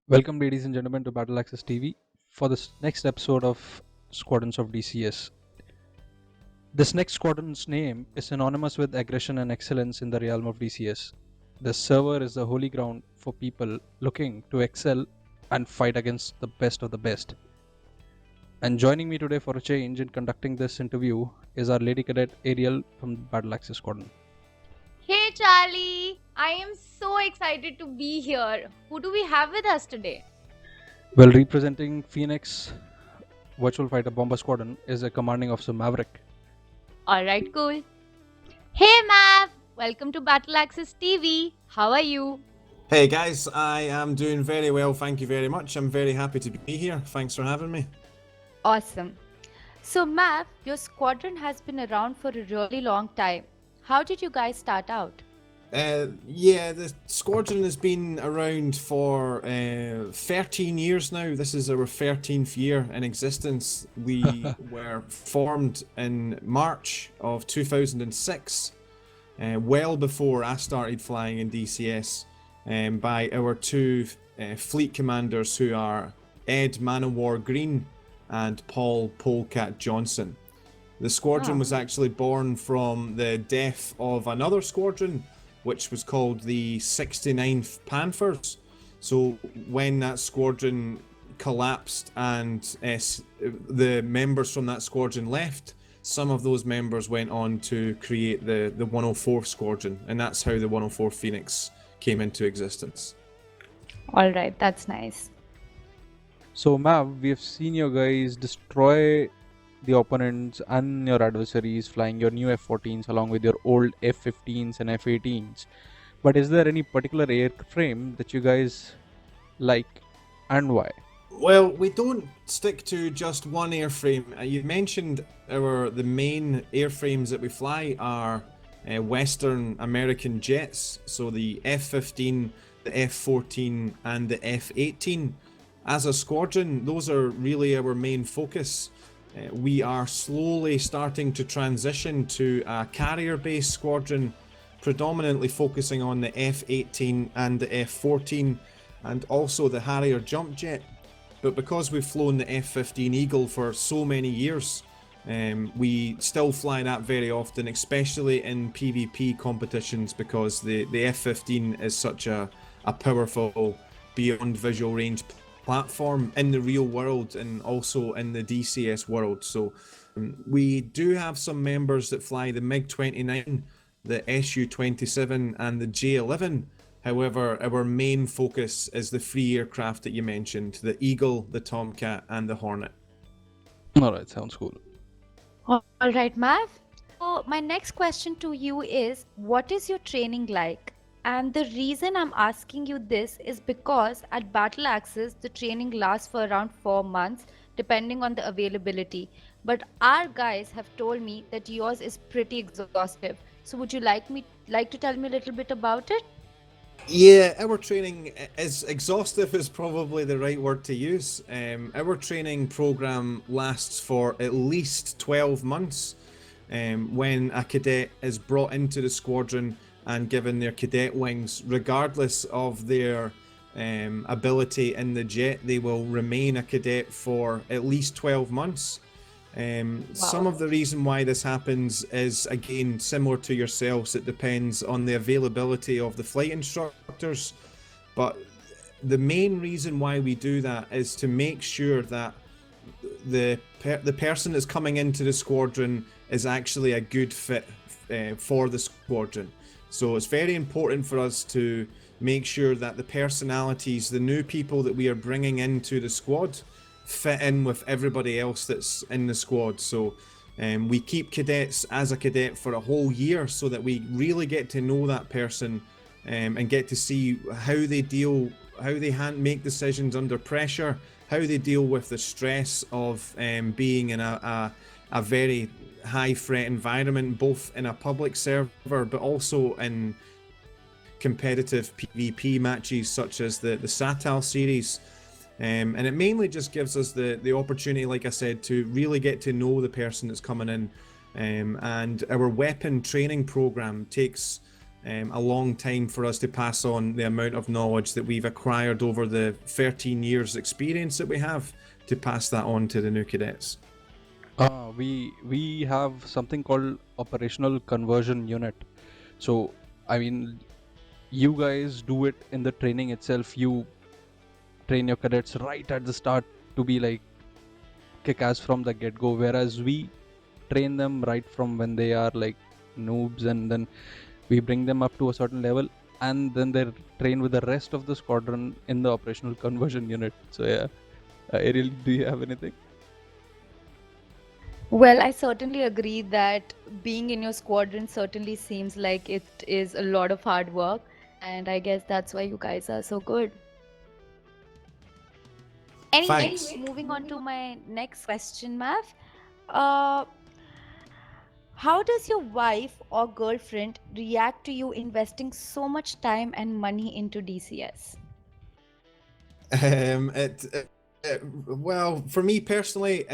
Welcome, ladies and gentlemen, to Battle Access TV for this next episode of Squadrons of DCS. This next squadron's name is synonymous with aggression and excellence in the realm of DCS. This server is the holy ground for people looking to excel and fight against the best of the best. And joining me today for a change in conducting this interview is our Lady Cadet Ariel from Battle Access Squadron. Hey Charlie, I am so excited to be here. Who do we have with us today? Well, representing Phoenix Virtual Fighter Bomber Squadron is a commanding officer Maverick. Alright, cool. Hey Mav, welcome to Battle Access TV. How are you? Hey guys, I am doing very well, thank you very much. I'm very happy to be here. Thanks for having me. Awesome. So Mav, your squadron has been around for a really long time. How did you guys start out? Yeah, the squadron has been around for 13 years now. This is our 13th year in existence. We were formed in March of 2006, well before I started flying in DCS, by our two fleet commanders who are Ed Man-O-War Green and Paul Polecat Johnson. The squadron was actually born from the death of another squadron, which was called the 69th Panthers. So when that squadron collapsed and the members from that squadron left, some of those members went on to create the 104th Squadron, and that's how the 104th Phoenix came into existence. All right, that's nice. So, Mav, we have seen you guys destroy the opponents and your adversaries flying your new F-14s along with your old F-15s and F-18s. But is there any particular airframe that you guys like and why? Well, we don't stick to just one airframe. You mentioned the main airframes that we fly are Western American jets, so the F-15, the F-14 and the F-18. As a squadron, those are really our main focus. We are slowly starting to transition to a carrier-based squadron, predominantly focusing on the F-18 and the F-14 and also the Harrier jump jet. But because we've flown the F-15 Eagle for so many years, we still fly that very often, especially in PvP competitions, because the F-15 is such a powerful beyond visual range platform in the real world and also in the DCS world. So we do have some members that fly the MiG-29, the Su-27 and the J-11. However, our main focus is the three aircraft that you mentioned, the Eagle, the Tomcat and the Hornet. Alright, sounds cool. All right, Mav. So my next question to you is, what is your training like? And the reason I'm asking you this is because at Battle Access, the training lasts for around 4 months, depending on the availability. But our guys have told me that yours is pretty exhaustive. So would you like to tell me a little bit about it? Yeah, our training is exhaustive is probably the right word to use. Our training program lasts for at least 12 months. When a cadet is brought into the squadron and given their cadet wings, regardless of their ability in the jet, they will remain a cadet for at least 12 months. Some of the reason why this happens is, again, similar to yourselves. It depends on the availability of the flight instructors, but the main reason why we do that is to make sure that the person that's coming into the squadron is actually a good fit for the squadron. So it's very important for us to make sure that the personalities, the new people that we are bringing into the squad, fit in with everybody else that's in the squad. So we keep cadets as a cadet for a whole year so that we really get to know that person and get to see how they make decisions under pressure, how they deal with the stress of being in a very high threat environment, both in a public server but also in competitive PvP matches such as the Satal series. And it mainly just gives us the opportunity, like I said, to really get to know the person that's coming in. And our weapon training program takes a long time for us to pass on the amount of knowledge that we've acquired over the 13 years experience that we have, to pass that on to the new cadets. We have something called operational conversion unit. So I mean, you guys do it in the training itself. You train your cadets right at the start to be like kick-ass from the get-go, whereas we train them right from when they are like noobs, and then we bring them up to a certain level, and then they're trained with the rest of the squadron in the operational conversion unit. So yeah, Ariel, do you have anything? Well, I certainly agree that being in your squadron certainly seems like it is a lot of hard work, and I guess that's why you guys are so good. Anyway, Thanks. moving on to my next question, Mav. Uh, how does your wife or girlfriend react to you investing so much time and money into DCS? Well, for me personally,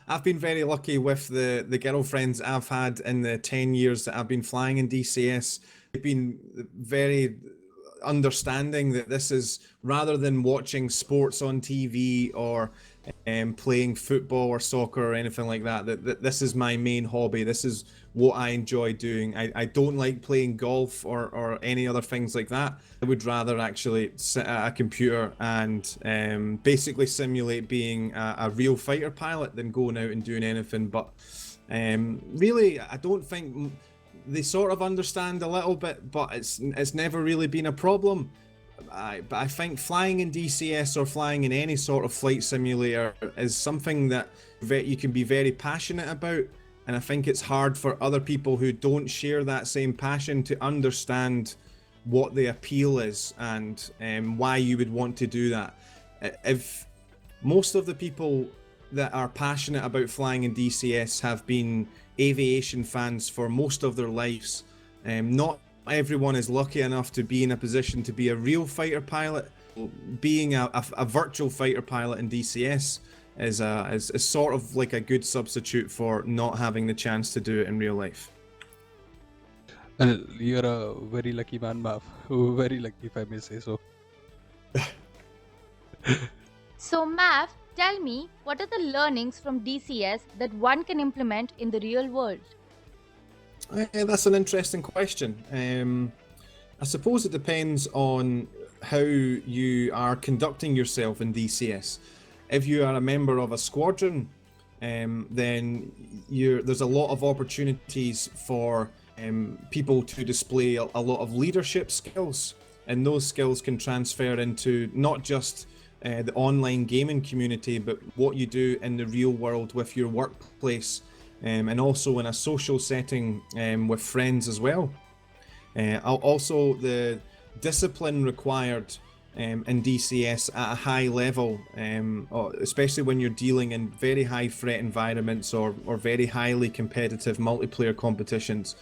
I've been very lucky with the girlfriends I've had in the 10 years that I've been flying in DCS. They've been very understanding that this is, rather than watching sports on TV or playing football or soccer or anything like that, that this is my main hobby. This is what I enjoy doing. I don't like playing golf or any other things like that. I would rather actually sit at a computer and basically simulate being a real fighter pilot than going out and doing anything. But really, I don't think they sort of understand a little bit, but it's never really been a problem. But I think flying in DCS or flying in any sort of flight simulator is something that you can be very passionate about, and I think it's hard for other people who don't share that same passion to understand what the appeal is and why you would want to do that. If most of the people that are passionate about flying in DCS have been aviation fans for most of their lives, not everyone is lucky enough to be in a position to be a real fighter pilot. Being a virtual fighter pilot in DCS is sort of like a good substitute for not having the chance to do it in real life. Well, you're a very lucky man, Mav. Very lucky, if I may say so. So, Mav, tell me, what are the learnings from DCS that one can implement in the real world? That's an interesting question. I suppose it depends on how you are conducting yourself in DCS. If you are a member of a squadron, then there's a lot of opportunities for people to display a lot of leadership skills, and those skills can transfer into not just the online gaming community, but what you do in the real world with your workplace, and also in a social setting with friends as well. Also, the discipline required in DCS at a high level, especially when you're dealing in very high threat environments or very highly competitive multiplayer competitions.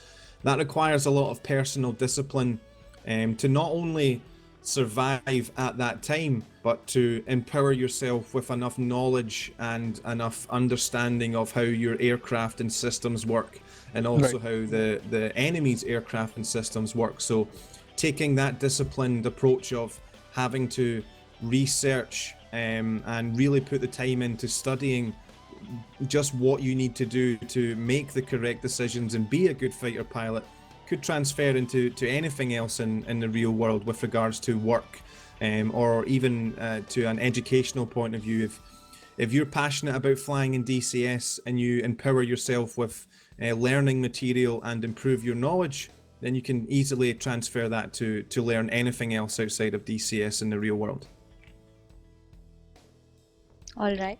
That requires a lot of personal discipline to not only survive at that time, but to empower yourself with enough knowledge and enough understanding of how your aircraft and systems work, and also how the enemy's aircraft and systems work. So taking that disciplined approach of having to research and really put the time into studying just what you need to do to make the correct decisions and be a good fighter pilot could transfer into anything else in the real world with regards to work, or even to an educational point of view. If you're passionate about flying in DCS and you empower yourself with learning material and improve your knowledge, then you can easily transfer that to learn anything else outside of DCS in the real world. All right.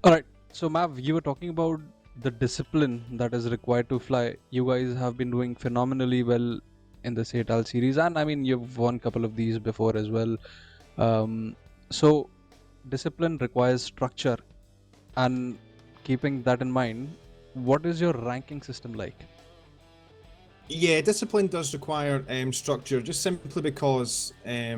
Alright, so Mav, you were talking about the discipline that is required to fly. You guys have been doing phenomenally well in the SATAL series, and I mean, you've won a couple of these before as well. So discipline requires structure, and keeping that in mind, what is your ranking system like? Yeah, discipline does require structure, just simply because there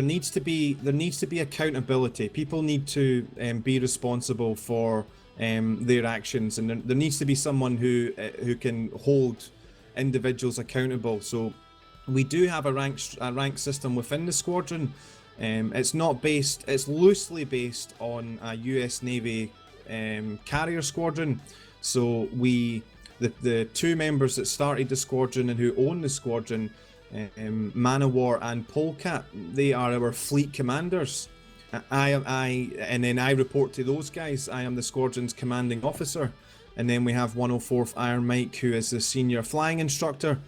needs to be accountability. People need to be responsible for their actions, and there needs to be someone who can hold individuals accountable. So we do have a rank system within the squadron. It's loosely based on a US Navy carrier squadron. So the two members that started the squadron and who own the squadron, Man o' War and Polecat, they are our fleet commanders. And then I report to those guys. I am the squadron's commanding officer. And then we have 104th Iron Mike, who is the senior flying instructor.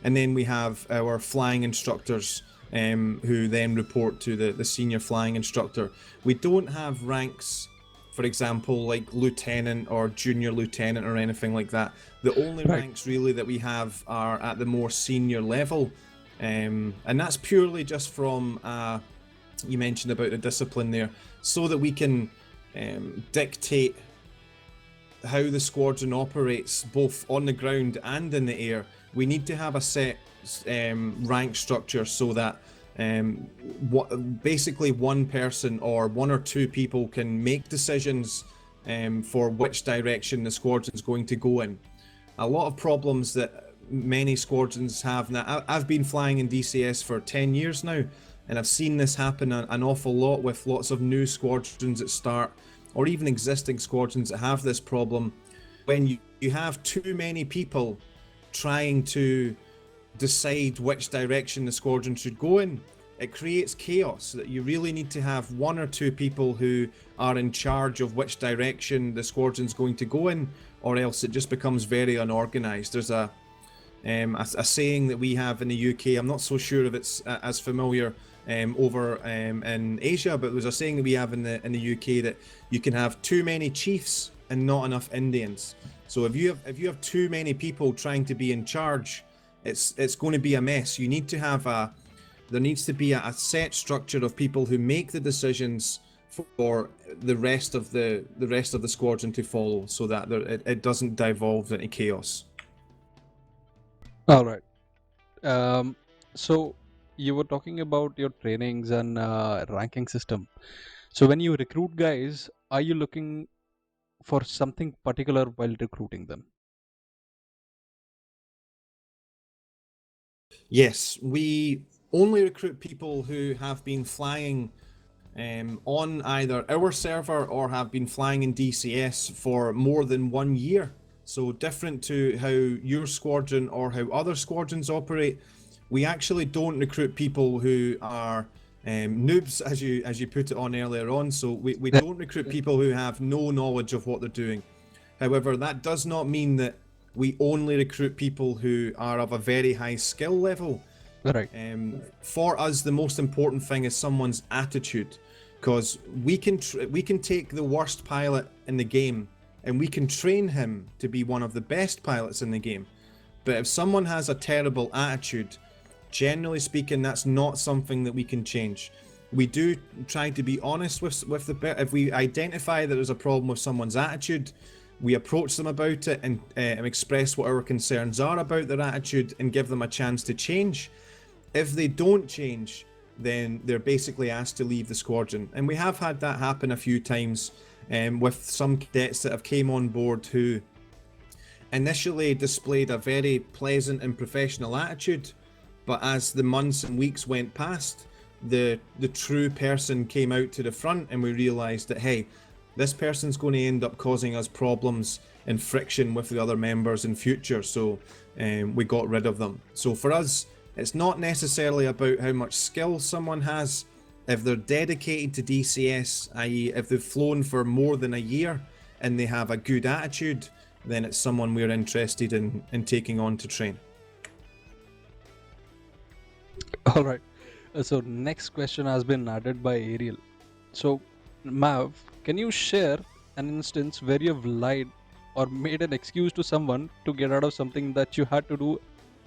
And then we have our flying instructors, who then report to the senior flying instructor. We don't have ranks, for example, like lieutenant or junior lieutenant or anything like that. The only ranks really that we have are at the more senior level. And that's purely just from, you mentioned about the discipline there, so that we can dictate how the squadron operates both on the ground and in the air. We need to have a set rank structure so that basically one person or one or two people can make decisions for which direction the squadron's going to go in. A lot of problems that many squadrons have now. I've been flying in DCS for 10 years now, and I've seen this happen an awful lot with lots of new squadrons that start, or even existing squadrons that have this problem. When you have too many people trying to decide which direction the squadron should go in, it creates chaos. That you really need to have one or two people who are in charge of which direction the squadron's going to go in, or else it just becomes very unorganized. There's a saying that we have in the UK. I'm not so sure if it's as familiar over in Asia, but there's a saying that we have in the UK that you can have too many chiefs and not enough Indians. So if you have too many people trying to be in charge, it's going to be a mess. You need to have there needs to be a set structure of people who make the decisions for the rest of the squadron to follow, so that it doesn't devolve into chaos. All right. So you were talking about your trainings and ranking system. So when you recruit guys, are you looking for something particular while recruiting them? Yes, we only recruit people who have been flying on either our server or have been flying in DCS for more than 1 year. So different to how your squadron or how other squadrons operate, we actually don't recruit people who are noobs, as you put it on earlier on. So we don't recruit people who have no knowledge of what they're doing. However, that does not mean that we only recruit people who are of a very high skill level. Right. For us, the most important thing is someone's attitude, because we can take the worst pilot in the game and we can train him to be one of the best pilots in the game. But if someone has a terrible attitude, generally speaking, that's not something that we can change. We do try to be honest with if we identify that there's a problem with someone's attitude, we approach them about it and express what our concerns are about their attitude and give them a chance to change. If they don't change, then they're basically asked to leave the squadron. And we have had that happen a few times with some cadets that have came on board who initially displayed a very pleasant and professional attitude, but as the months and weeks went past, the true person came out to the front, and we realized that, hey, this person's going to end up causing us problems and friction with the other members in future, so we got rid of them. So for us, it's not necessarily about how much skill someone has. If they're dedicated to DCS, i.e. if they've flown for more than a year and they have a good attitude, then it's someone we're interested in taking on to train. All right. So next question has been added by Ariel. So Mav, can you share an instance where you've lied or made an excuse to someone to get out of something that you had to do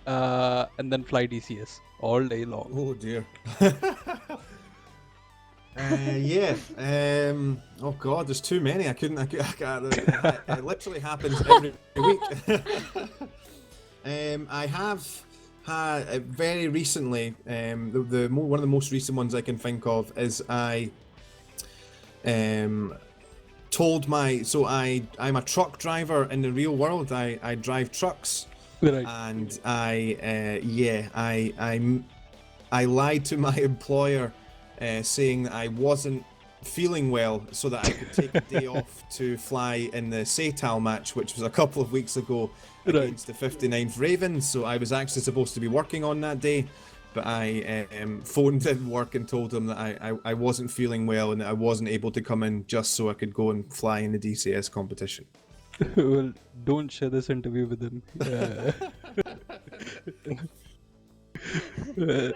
and then fly DCS all day long? Oh dear. Yeah. Oh god, there's too many. I can't, it literally happens every week. I have had very recently. One of the most recent ones I can think of is I told I'm a truck driver in the real world. I drive trucks, Right. and I lied to my employer, saying that I wasn't feeling well, so that I could take a day off to fly in the Seytal match, which was a couple of weeks ago Right. against the 59th Ravens. So I was actually supposed to be working on that day, but I phoned in work and told them that I wasn't feeling well and that I wasn't able to come in, just so I could go and fly in the DCS competition. Well, don't share this interview with him. Well,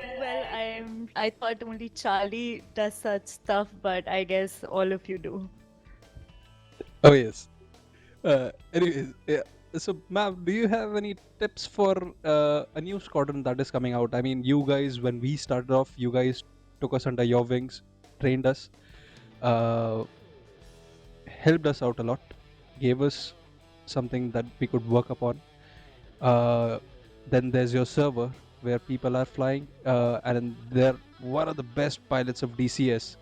I thought only Charlie does such stuff, but I guess all of you do. Oh yes. Anyways, yeah. So, Mav, do you have any tips for a new squadron that is coming out? I mean, you guys, when we started off, you guys took us under your wings, trained us, helped us out a lot, gave us something that we could work upon. Then there's your server where people are flying, and they're one of the best pilots of DCS.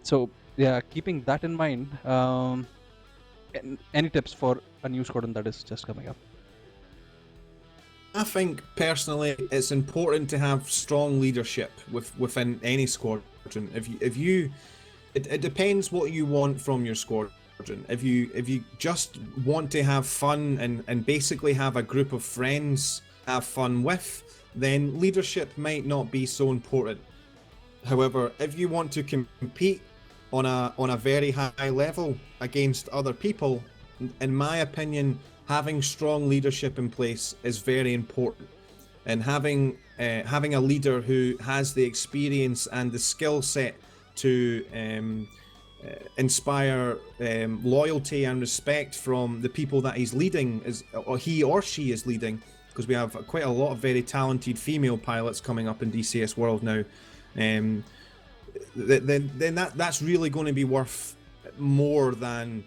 So, yeah, keeping that in mind, any tips for a new squadron that is just coming up? I think personally, it's important to have strong leadership within any squadron. It depends what you want from your squadron. If you just want to have fun and basically have a group of friends have fun with, then leadership might not be so important. However, if you want to compete on a very high level against other people, in my opinion, having strong leadership in place is very important. And having a leader who has the experience and the skill set to inspire loyalty and respect from the people that he's leading, or he or she is leading, because we have quite a lot of very talented female pilots coming up in DCS World now. Then that's really going to be worth more than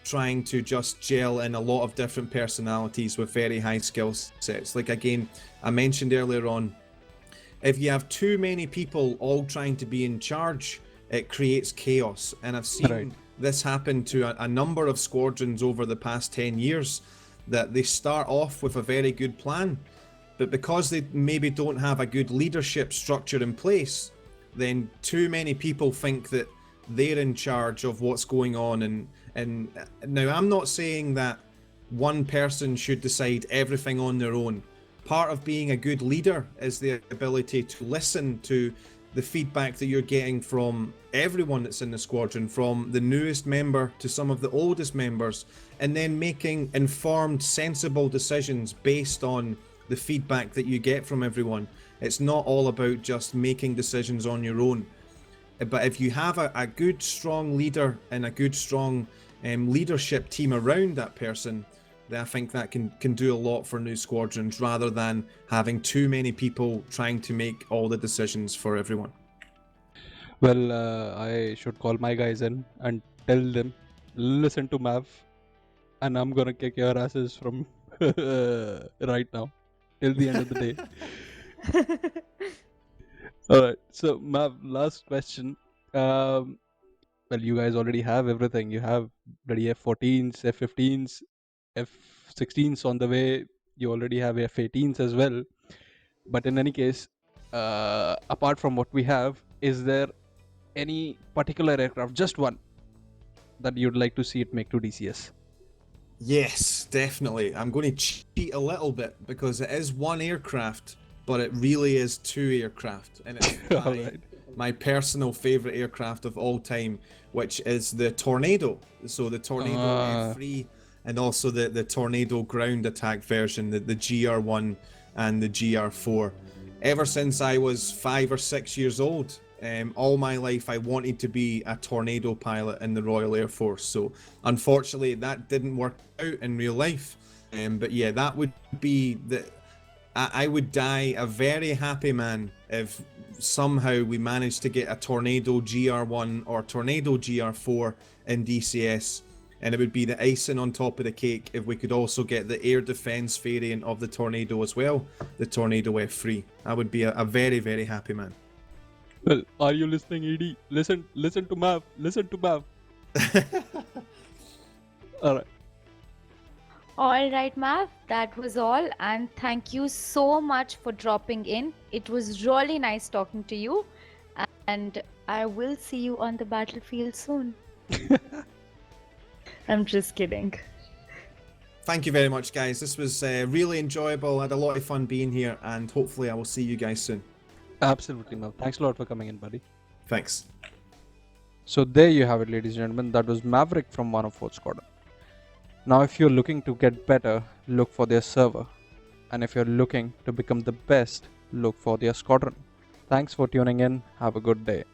trying to just gel in a lot of different personalities with very high skill sets. Like, again, I mentioned earlier on, if you have too many people all trying to be in charge, it creates chaos. And I've seen this happen to a number of squadrons over the past 10 years, that they start off with a very good plan, but because they maybe don't have a good leadership structure in place, then too many people think that they're in charge of what's going on. And now, I'm not saying that one person should decide everything on their own. Part of being a good leader is the ability to listen to the feedback that you're getting from everyone that's in the squadron, from the newest member to some of the oldest members, and then making informed, sensible decisions based on the feedback that you get from everyone. It's not all about just making decisions on your own. But if you have a good, strong leader and a good, strong leadership team around that person, then I think that can do a lot for new squadrons, rather than having too many people trying to make all the decisions for everyone. Well, I should call my guys in and tell them, listen to Mav, and I'm gonna kick your asses from right now till the end of the day. Alright, so Mav, last question. Well, you guys already have everything. You have bloody F-14s, F-15s, F-16s on the way. You already have F-18s as well. But in any case, apart from what we have, is there any particular aircraft, just one, that you'd like to see it make to DCS? Yes, definitely. I'm going to cheat a little bit, because it is one aircraft, but it really is two aircraft. And it's my personal favorite aircraft of all time, which is the Tornado. So the Tornado F3, and also the Tornado ground attack version, the GR1 and the GR4. Ever since I was 5 or 6 years old, all my life I wanted to be a Tornado pilot in the Royal Air Force. So unfortunately that didn't work out in real life. But yeah, that would be I would die a very happy man if somehow we managed to get a Tornado GR1 or Tornado GR4 in DCS, and it would be the icing on top of the cake if we could also get the air defense variant of the Tornado as well, the Tornado F3. I would be a very, very happy man. Well, are you listening, ED? Listen to Mav. Listen to Mav. All right. All right, Mav, that was all. And thank you so much for dropping in. It was really nice talking to you. And I will see you on the battlefield soon. I'm just kidding. Thank you very much, guys. This was really enjoyable. I had a lot of fun being here, and hopefully I will see you guys soon. Absolutely, Mav. Thanks a lot for coming in, buddy. Thanks. So there you have it, ladies and gentlemen. That was Maverick from 104th Squadron. Now, if you're looking to get better, look for their server. And if you're looking to become the best, look for their squadron. Thanks for tuning in. Have a good day.